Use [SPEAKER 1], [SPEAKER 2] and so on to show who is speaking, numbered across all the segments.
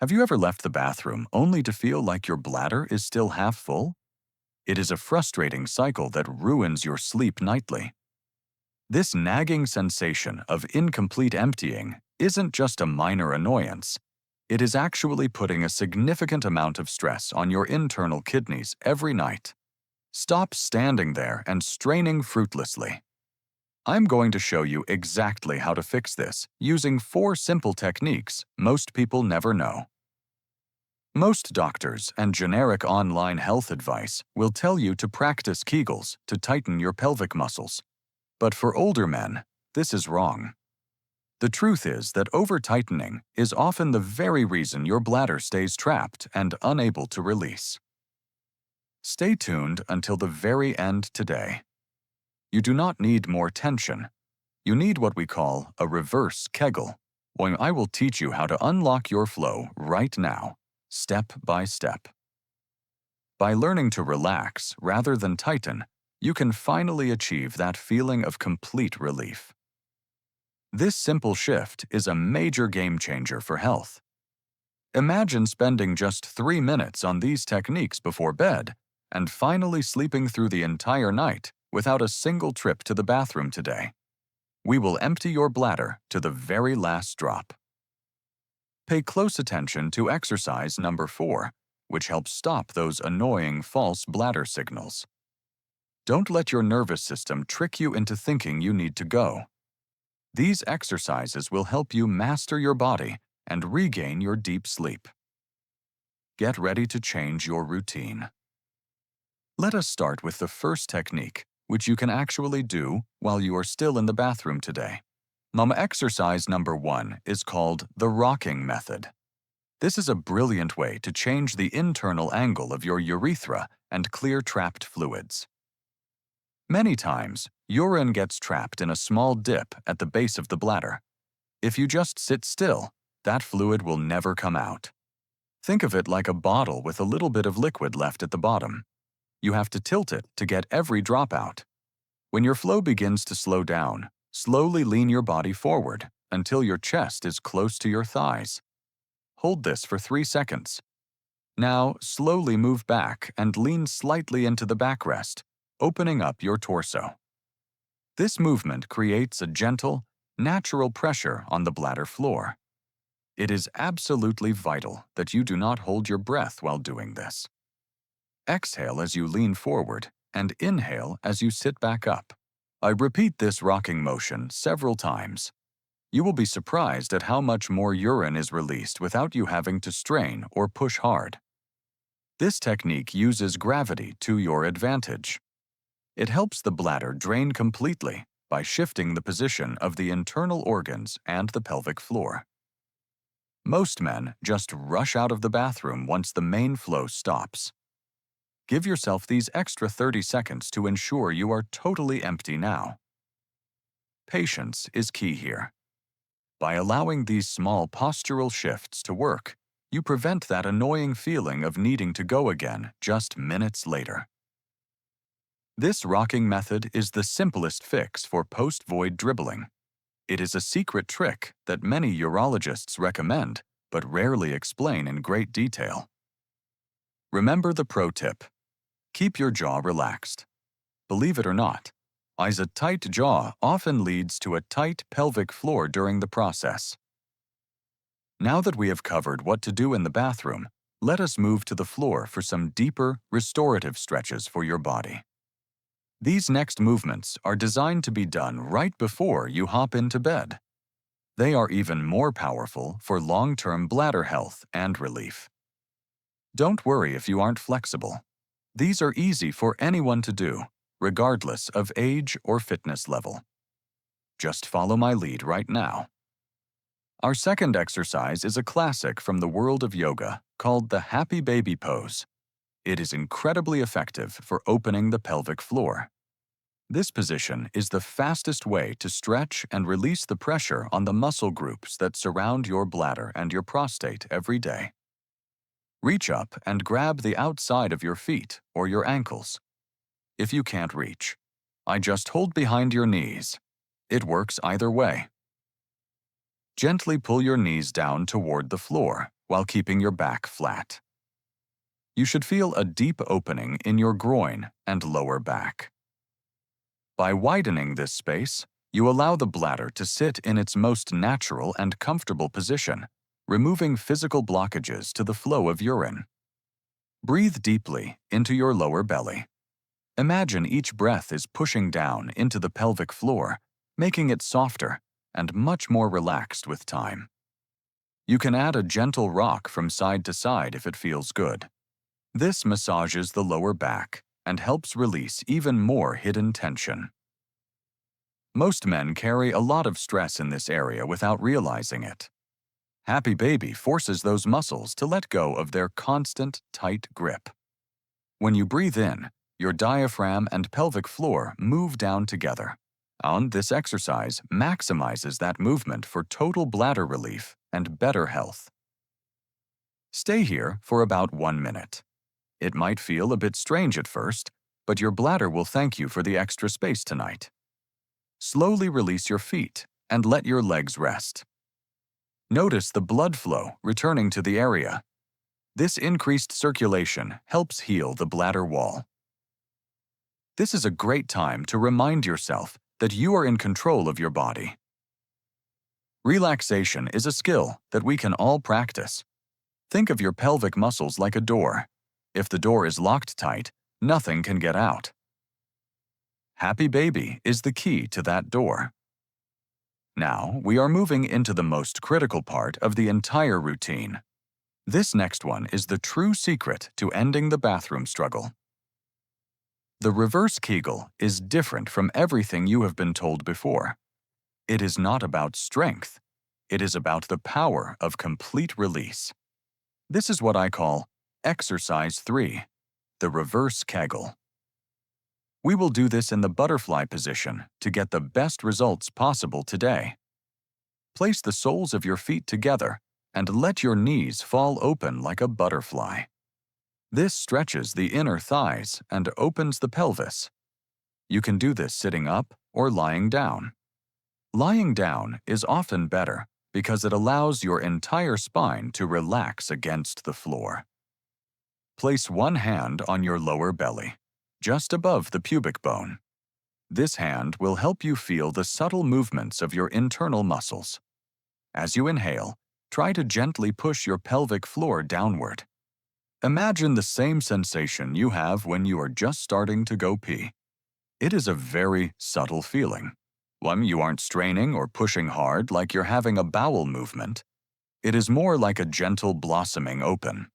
[SPEAKER 1] Have you ever left the bathroom only to feel like your bladder is still half full? It is a frustrating cycle that ruins your sleep nightly. This nagging sensation of incomplete emptying isn't just a minor annoyance. It is actually putting a significant amount of stress on your internal kidneys every night. Stop standing there and straining fruitlessly. I'm going to show you exactly how to fix this using 4 simple techniques most people never know. Most doctors and generic online health advice will tell you to practice Kegels to tighten your pelvic muscles. But for older men, this is wrong. The truth is that over-tightening is often the very reason your bladder stays trapped and unable to release. Stay tuned until the very end today. You do not need more tension. You need what we call a reverse Kegel, when I will teach you how to unlock your flow right now, step by step. By learning to relax rather than tighten, you can finally achieve that feeling of complete relief. This simple shift is a major game changer for health. Imagine spending just 3 minutes on these techniques before bed and finally sleeping through the entire night without a single trip to the bathroom today. We will empty your bladder to the very last drop. Pay close attention to exercise number 4, which helps stop those annoying false bladder signals. Don't let your nervous system trick you into thinking you need to go. These exercises will help you master your body and regain your deep sleep. Get ready to change your routine. Let us start with the first technique, which you can actually do while you are still in the bathroom today. Exercise number 1 is called the rocking method. This is a brilliant way to change the internal angle of your urethra and clear trapped fluids. Many times, urine gets trapped in a small dip at the base of the bladder. If you just sit still, that fluid will never come out. Think of it like a bottle with a little bit of liquid left at the bottom. You have to tilt it to get every drop out. When your flow begins to slow down, slowly lean your body forward until your chest is close to your thighs. Hold this for 3 seconds. Now, slowly move back and lean slightly into the backrest, opening up your torso. This movement creates a gentle, natural pressure on the bladder floor. It is absolutely vital that you do not hold your breath while doing this. Exhale as you lean forward and inhale as you sit back up. I repeat this rocking motion several times. You will be surprised at how much more urine is released without you having to strain or push hard. This technique uses gravity to your advantage. It helps the bladder drain completely by shifting the position of the internal organs and the pelvic floor. Most men just rush out of the bathroom once the main flow stops. Give yourself these extra 30 seconds to ensure you are totally empty now. Patience is key here. By allowing these small postural shifts to work, you prevent that annoying feeling of needing to go again just minutes later. This rocking method is the simplest fix for post-void dribbling. It is a secret trick that many urologists recommend, but rarely explain in great detail. Remember the pro tip. Keep your jaw relaxed. Believe it or not, a tight jaw often leads to a tight pelvic floor during the process. Now that we have covered what to do in the bathroom, let us move to the floor for some deeper, restorative stretches for your body. These next movements are designed to be done right before you hop into bed. They are even more powerful for long-term bladder health and relief. Don't worry if you aren't flexible. These are easy for anyone to do, regardless of age or fitness level. Just follow my lead right now. Our second exercise is a classic from the world of yoga called the Happy Baby Pose. It is incredibly effective for opening the pelvic floor. This position is the fastest way to stretch and release the pressure on the muscle groups that surround your bladder and your prostate every day. Reach up and grab the outside of your feet or your ankles. If you can't reach, I just hold behind your knees. It works either way. Gently pull your knees down toward the floor while keeping your back flat. You should feel a deep opening in your groin and lower back. By widening this space, you allow the bladder to sit in its most natural and comfortable position, removing physical blockages to the flow of urine. Breathe deeply into your lower belly. Imagine each breath is pushing down into the pelvic floor, making it softer and much more relaxed with time. You can add a gentle rock from side to side if it feels good. This massages the lower back and helps release even more hidden tension. Most men carry a lot of stress in this area without realizing it. Happy Baby forces those muscles to let go of their constant, tight grip. When you breathe in, your diaphragm and pelvic floor move down together. And this exercise maximizes that movement for total bladder relief and better health. Stay here for about 1 minute. It might feel a bit strange at first, but your bladder will thank you for the extra space tonight. Slowly release your feet and let your legs rest. Notice the blood flow returning to the area. This increased circulation helps heal the bladder wall. This is a great time to remind yourself that you are in control of your body. Relaxation is a skill that we can all practice. Think of your pelvic muscles like a door. If the door is locked tight, nothing can get out. Happy Baby is the key to that door. Now, we are moving into the most critical part of the entire routine. This next one is the true secret to ending the bathroom struggle. The reverse Kegel is different from everything you have been told before. It is not about strength. It is about the power of complete release. This is what I call Exercise 3, the Reverse Kegel. We will do this in the butterfly position to get the best results possible today. Place the soles of your feet together and let your knees fall open like a butterfly. This stretches the inner thighs and opens the pelvis. You can do this sitting up or lying down. Lying down is often better because it allows your entire spine to relax against the floor. Place one hand on your lower belly, just above the pubic bone. This hand will help you feel the subtle movements of your internal muscles. As you inhale, try to gently push your pelvic floor downward. Imagine the same sensation you have when you are just starting to go pee. It is a very subtle feeling. You aren't straining or pushing hard like you're having a bowel movement. It is more like a gentle blossoming open.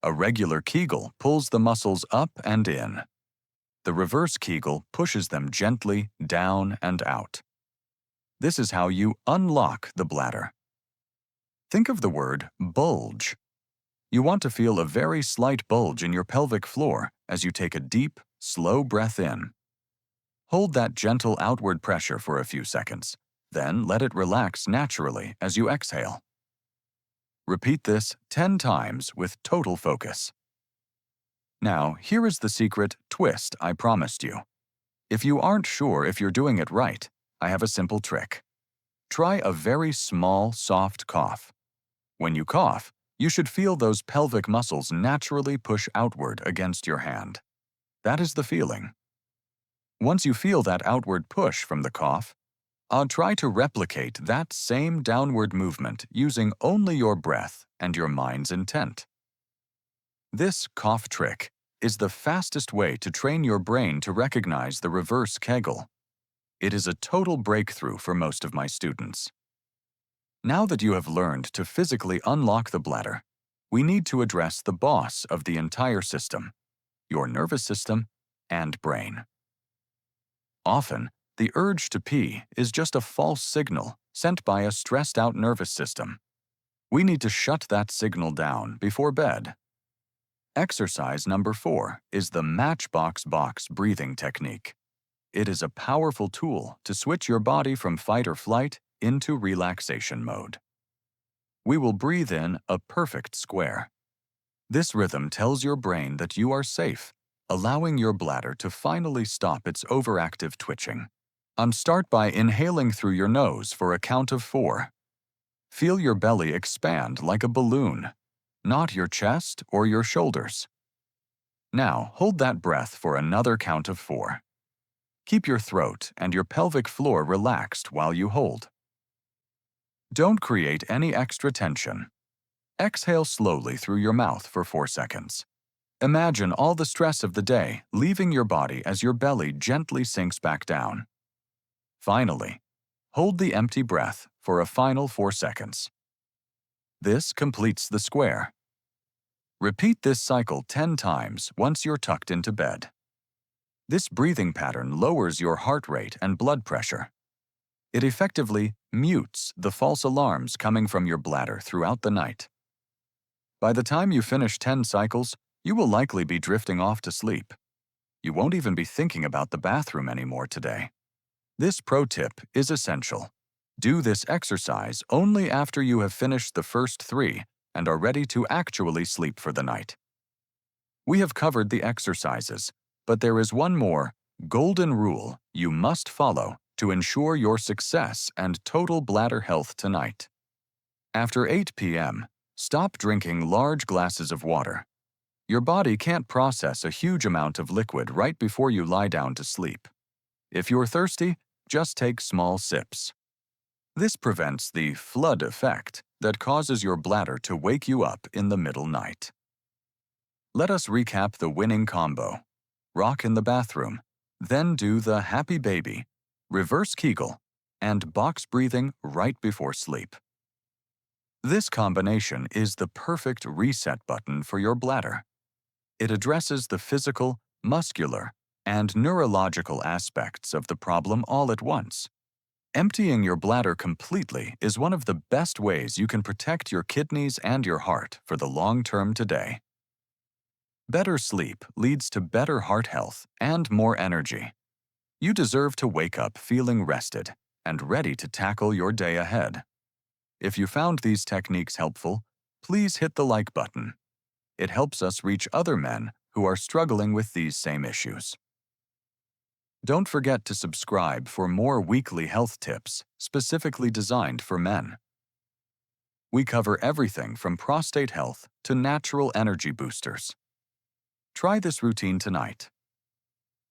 [SPEAKER 1] A regular Kegel pulls the muscles up and in. The reverse Kegel pushes them gently down and out. This is how you unlock the bladder. Think of the word bulge. You want to feel a very slight bulge in your pelvic floor as you take a deep, slow breath in. Hold that gentle outward pressure for a few seconds, then let it relax naturally as you exhale. Repeat this 10 times with total focus. Now, here is the secret twist I promised you. If you aren't sure if you're doing it right, I have a simple trick. Try a very small, soft cough. When you cough, you should feel those pelvic muscles naturally push outward against your hand. That is the feeling. Once you feel that outward push from the cough, try to replicate that same downward movement using only your breath and your mind's intent. This cough trick is the fastest way to train your brain to recognize the reverse Kegel. It is a total breakthrough for most of my students. Now that you have learned to physically unlock the bladder, we need to address the boss of the entire system, your nervous system and brain. Often, the urge to pee is just a false signal sent by a stressed-out nervous system. We need to shut that signal down before bed. Exercise number 4 is the Matchbox box breathing technique. It is a powerful tool to switch your body from fight or flight into relaxation mode. We will breathe in a perfect square. This rhythm tells your brain that you are safe, allowing your bladder to finally stop its overactive twitching. Start by inhaling through your nose for a count of 4. Feel your belly expand like a balloon, not your chest or your shoulders. Now, hold that breath for another count of 4. Keep your throat and your pelvic floor relaxed while you hold. Don't create any extra tension. Exhale slowly through your mouth for 4 seconds. Imagine all the stress of the day leaving your body as your belly gently sinks back down. Finally, hold the empty breath for a final 4 seconds. This completes the square. Repeat this cycle 10 times once you're tucked into bed. This breathing pattern lowers your heart rate and blood pressure. It effectively mutes the false alarms coming from your bladder throughout the night. By the time you finish 10 cycles, you will likely be drifting off to sleep. You won't even be thinking about the bathroom anymore today. This pro tip is essential. Do this exercise only after you have finished the first 3 and are ready to actually sleep for the night. We have covered the exercises, but there is one more golden rule you must follow to ensure your success and total bladder health tonight. After 8 p.m., stop drinking large glasses of water. Your body can't process a huge amount of liquid right before you lie down to sleep. If you're thirsty, just take small sips. This prevents the flood effect that causes your bladder to wake you up in the middle night. Let us recap the winning combo. Rock in the bathroom, then do the happy baby, reverse Kegel, and box breathing right before sleep. This combination is the perfect reset button for your bladder. It addresses the physical, muscular, and neurological aspects of the problem all at once. Emptying your bladder completely is one of the best ways you can protect your kidneys and your heart for the long term today. Better sleep leads to better heart health and more energy. You deserve to wake up feeling rested and ready to tackle your day ahead. If you found these techniques helpful, please hit the like button. It helps us reach other men who are struggling with these same issues. Don't forget to subscribe for more weekly health tips specifically designed for men. We cover everything from prostate health to natural energy boosters. Try this routine tonight.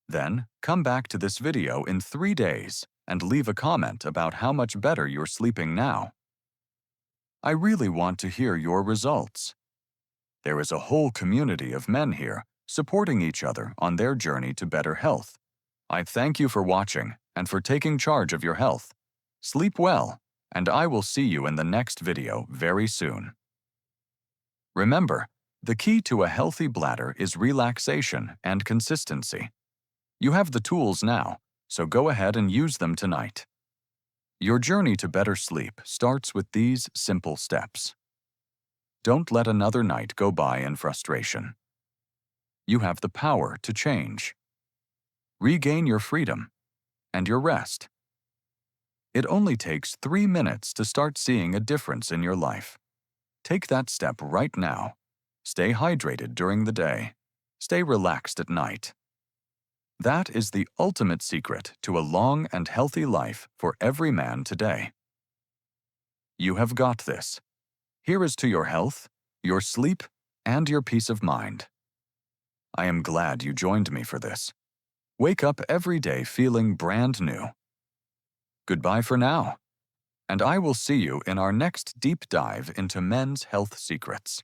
[SPEAKER 1] Then, come back to this video in 3 days and leave a comment about how much better you're sleeping now. I really want to hear your results. There is a whole community of men here supporting each other on their journey to better health. I thank you for watching and for taking charge of your health. Sleep well, and I will see you in the next video very soon. Remember, the key to a healthy bladder is relaxation and consistency. You have the tools now, so go ahead and use them tonight. Your journey to better sleep starts with these simple steps. Don't let another night go by in frustration. You have the power to change. Regain your freedom and your rest. It only takes 3 minutes to start seeing a difference in your life. Take that step right now. Stay hydrated during the day. Stay relaxed at night. That is the ultimate secret to a long and healthy life for every man today. You have got this. Here is to your health, your sleep, and your peace of mind. I am glad you joined me for this. Wake up every day feeling brand new. Goodbye for now, and I will see you in our next deep dive into men's health secrets.